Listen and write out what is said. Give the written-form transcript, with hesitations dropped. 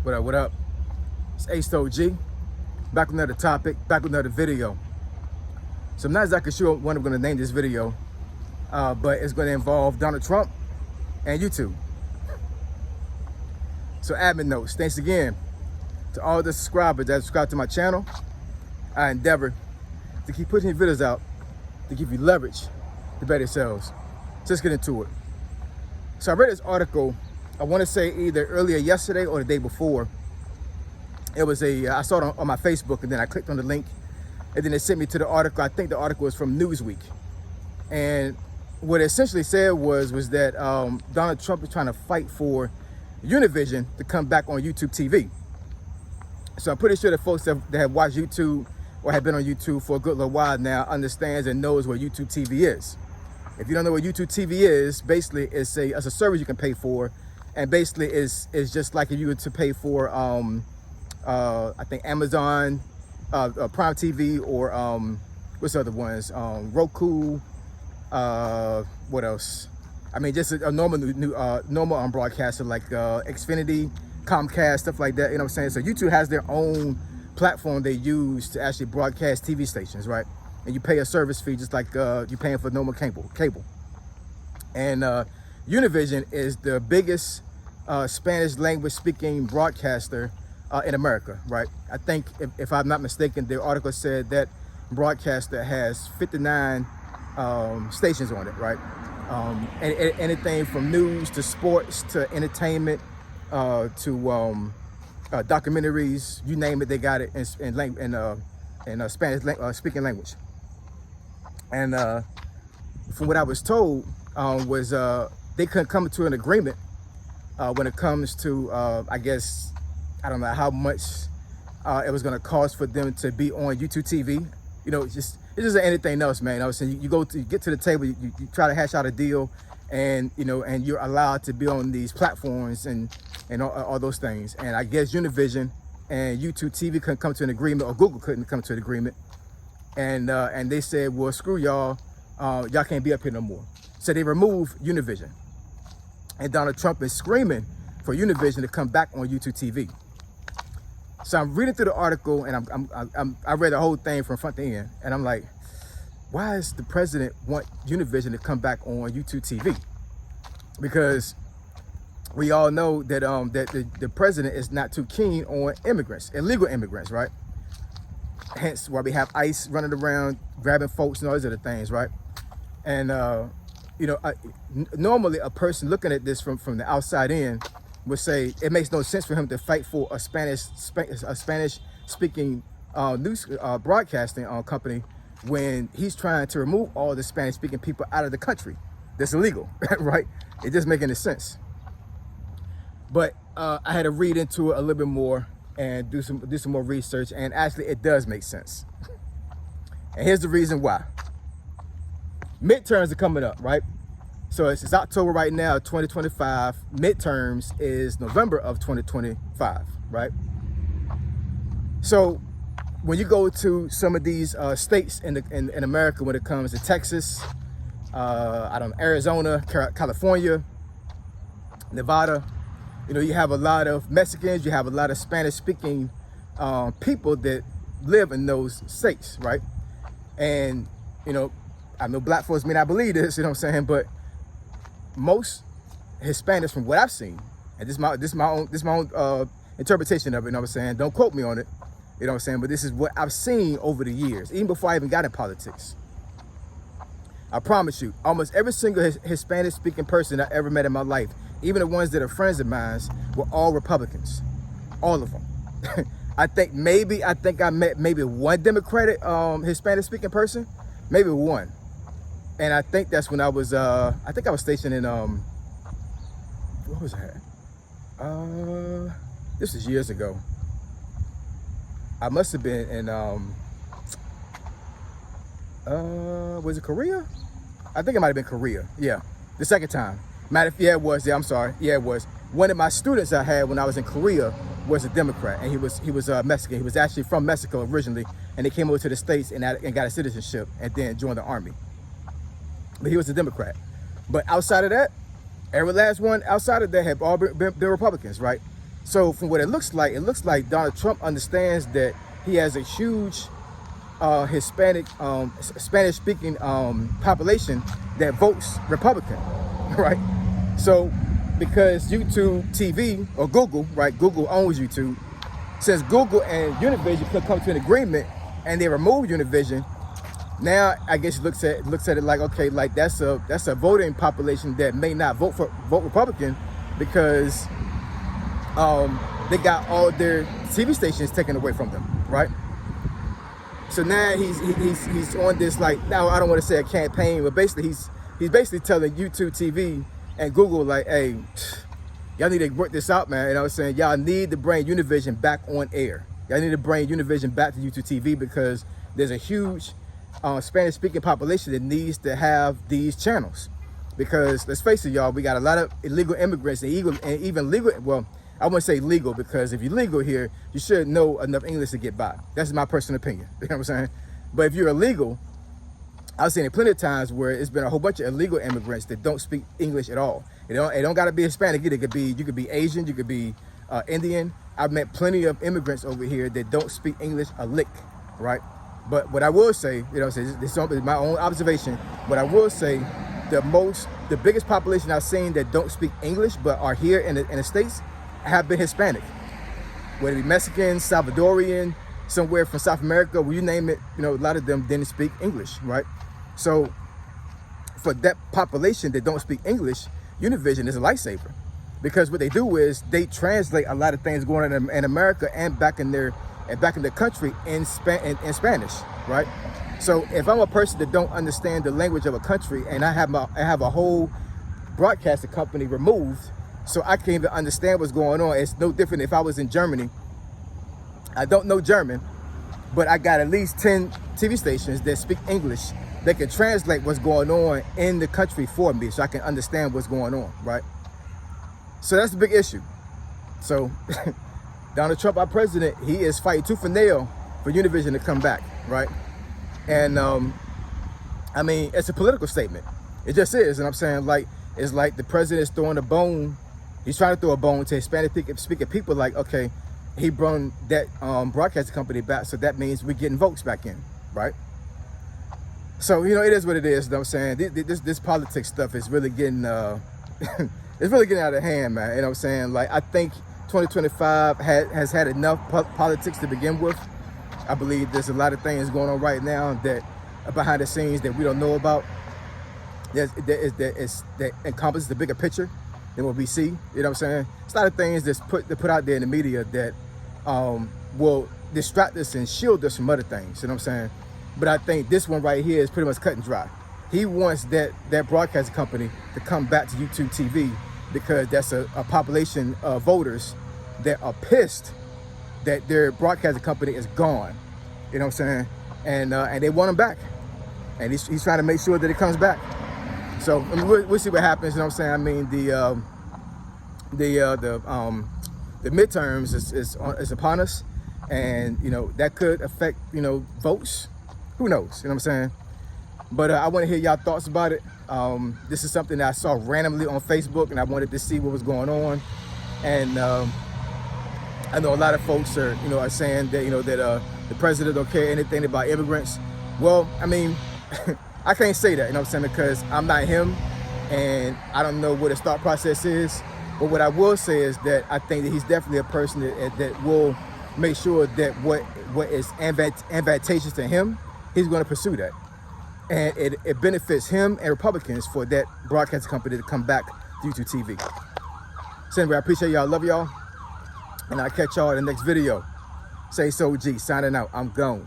What up? It's Ace OG, back with another topic, back with another video. So I'm not exactly sure what I'm going to name this video, but it's going to involve Donald Trump and YouTube. So admin notes, thanks again to all the subscribers that subscribe to my channel. I endeavor to keep pushing videos out to give you leverage to better yourselves. So let's get into it. So I read this article, I want to say either earlier yesterday or the day before. It was I saw it on my Facebook, and then I clicked on the link, and then it sent me to the article. I think the article was from Newsweek. And what it essentially said was that Donald Trump is trying to fight for Univision to come back on YouTube TV. So I'm pretty sure that folks that have watched YouTube or have been on YouTube for a good little while now understands and knows what YouTube TV is. If you don't know what YouTube TV is, basically it's a service you can pay for, and basically is just like if you were to pay for I think Amazon Prime TV, or what's the other ones, Roku, what else? I mean, just a normal broadcaster like Xfinity, Comcast, stuff like that. You know what I'm saying? So YouTube has their own platform they use to actually broadcast TV stations, right? And you pay a service fee just like you're paying for normal cable. And Univision is the biggest Spanish language speaking broadcaster in America, right? I think if I'm not mistaken, the article said that broadcaster has 59 stations on it, right? And anything from news to sports to entertainment to documentaries, you name it, they got it in Spanish speaking language. And from what I was told was they couldn't come to an agreement when it comes to I guess, I don't know how much it was going to cost for them to be on YouTube TV. You know, it's just anything else, man. I was saying, you get to the table, you try to hash out a deal, and and you're allowed to be on these platforms and all those things. And I guess Univision and YouTube TV couldn't come to an agreement, or Google couldn't come to an agreement. And they said, well, screw y'all, y'all can't be up here no more. So they removed Univision. And Donald Trump is screaming for Univision to come back on YouTube TV. So I'm reading through the article, and I read the whole thing from front to end, and I'm like, why does the president want Univision to come back on YouTube TV? Because we all know that that the president is not too keen on immigrants, illegal immigrants, right? Hence why we have ICE running around grabbing folks and all these other things, right? And normally a person looking at this from the outside in would say it makes no sense for him to fight for a Spanish speaking news broadcasting company when he's trying to remove all the Spanish speaking people out of the country. That's illegal, right? It doesn't make any sense. But I had to read into it a little bit more and do some more research, and actually it does make sense. And here's the reason why. Midterms are coming up, right? So it's October right now, 2025. Midterms is November of 2025, right? So when you go to some of these states in America, when it comes to Texas, Arizona, California, Nevada, you have a lot of Mexicans, you have a lot of Spanish-speaking people that live in those states, right? And I know black folks may not believe this, you know what I'm saying, but most Hispanics, from what I've seen, and this is my own interpretation of it, you know what I'm saying? Don't quote me on it, you know what I'm saying? But this is what I've seen over the years, even before I even got in politics. I promise you, almost every single Hispanic-speaking person I ever met in my life, even the ones that are friends of mine, were all Republicans, all of them. I think I met maybe one Democratic Hispanic-speaking person, maybe one. And I think that's when I was stationed in what was that? This was years ago. I must have been in was it Korea? I think it might have been Korea. Yeah, the second time. It was. Yeah, I'm sorry. Yeah, it was. One of my students I had when I was in Korea was a Democrat, and he was Mexican. He was actually from Mexico originally, and he came over to the States and got a citizenship, and then joined the army. But he was a Democrat. But outside of that, every last one outside of that have all been Republicans, right? So from what it looks like Donald Trump understands that he has a huge Hispanic, Spanish-speaking population that votes Republican, right? So because YouTube TV or Google, right? Google owns YouTube. Since Google and Univision could come to an agreement and they remove Univision, now I guess it looks at it like, okay, like that's a voting population that may not vote Republican because they got all their TV stations taken away from them, right? So now he's on this, like, now I don't want to say a campaign, but basically he's basically telling YouTube TV and Google, like, hey, y'all need to work this out, man. You know what I'm saying? Y'all need to bring Univision back on air. Y'all need to bring Univision back to YouTube TV because there's a huge Spanish-speaking population that needs to have these channels. Because let's face it, y'all, we got a lot of illegal immigrants and even legal. Well, I wouldn't say legal because if you're legal here, you should know enough English to get by. That's my personal opinion. You know what I'm saying? But if you're illegal, I've seen it plenty of times where it's been a whole bunch of illegal immigrants that don't speak English at all. It don't got to be Hispanic either. You could be Asian, you could be Indian. I've met plenty of immigrants over here that don't speak English a lick, right? But what I will say, you know, this is my own observation. What I will say, the biggest population I've seen that don't speak English but are here in the States have been Hispanic. Whether it be Mexican, Salvadorian, somewhere from South America, where you name it, you know, a lot of them didn't speak English, right? So for that population that don't speak English, Univision is a lifesaver because what they do is they translate a lot of things going on in America and back in their country in Spanish, right? So if I'm a person that don't understand the language of a country and I have a whole broadcasting company removed, so I can't even understand what's going on. It's no different if I was in Germany. I don't know German, but I got at least 10 TV stations that speak English that can translate what's going on in the country for me so I can understand what's going on, right? So that's a big issue. So Donald Trump, our president, he is fighting tooth and nail for Univision to come back, right? And I mean, it's a political statement. It just is. And I'm saying, like, it's like the president is throwing a bone. He's trying to throw a bone to Hispanic-speaking people, like, okay, he brought that broadcasting company back, so that means we're getting votes back in, right? So, you know, it is what it is. You know what I'm saying? This politics stuff is really getting, it's really getting out of hand, man. You know what I'm saying? Like, I think 2025 has had enough politics to begin with. I believe there's a lot of things going on right now that are behind the scenes that we don't know about. That encompasses the bigger picture than what we see. You know what I'm saying? It's a lot of things that's put out there in the media that will distract us and shield us from other things. You know what I'm saying? But I think this one right here is pretty much cut and dry. He wants that broadcasting company to come back to YouTube TV because that's a population of voters that are pissed that their broadcasting company is gone. You know what I'm saying? And they want him back. And he's trying to make sure that it comes back. So I mean, we'll see what happens. You know what I'm saying? I mean, the midterms is upon us, and you know that could affect, you know, votes. Who knows? You know what I'm saying? But I want to hear y'all thoughts about it. This is something that I saw randomly on Facebook, and I wanted to see what was going on. And I know a lot of folks are saying that the president don't care anything about immigrants. Well, I mean. I can't say that, you know what I'm saying, because I'm not him and I don't know what his thought process is. But what I will say is that I think that he's definitely a person that will make sure that what is advantageous to him, he's going to pursue that. And it benefits him and Republicans for that broadcast company to come back to YouTube TV. So anyway, I appreciate y'all. Love y'all. And I'll catch y'all in the next video. Say so G, signing out. I'm gone.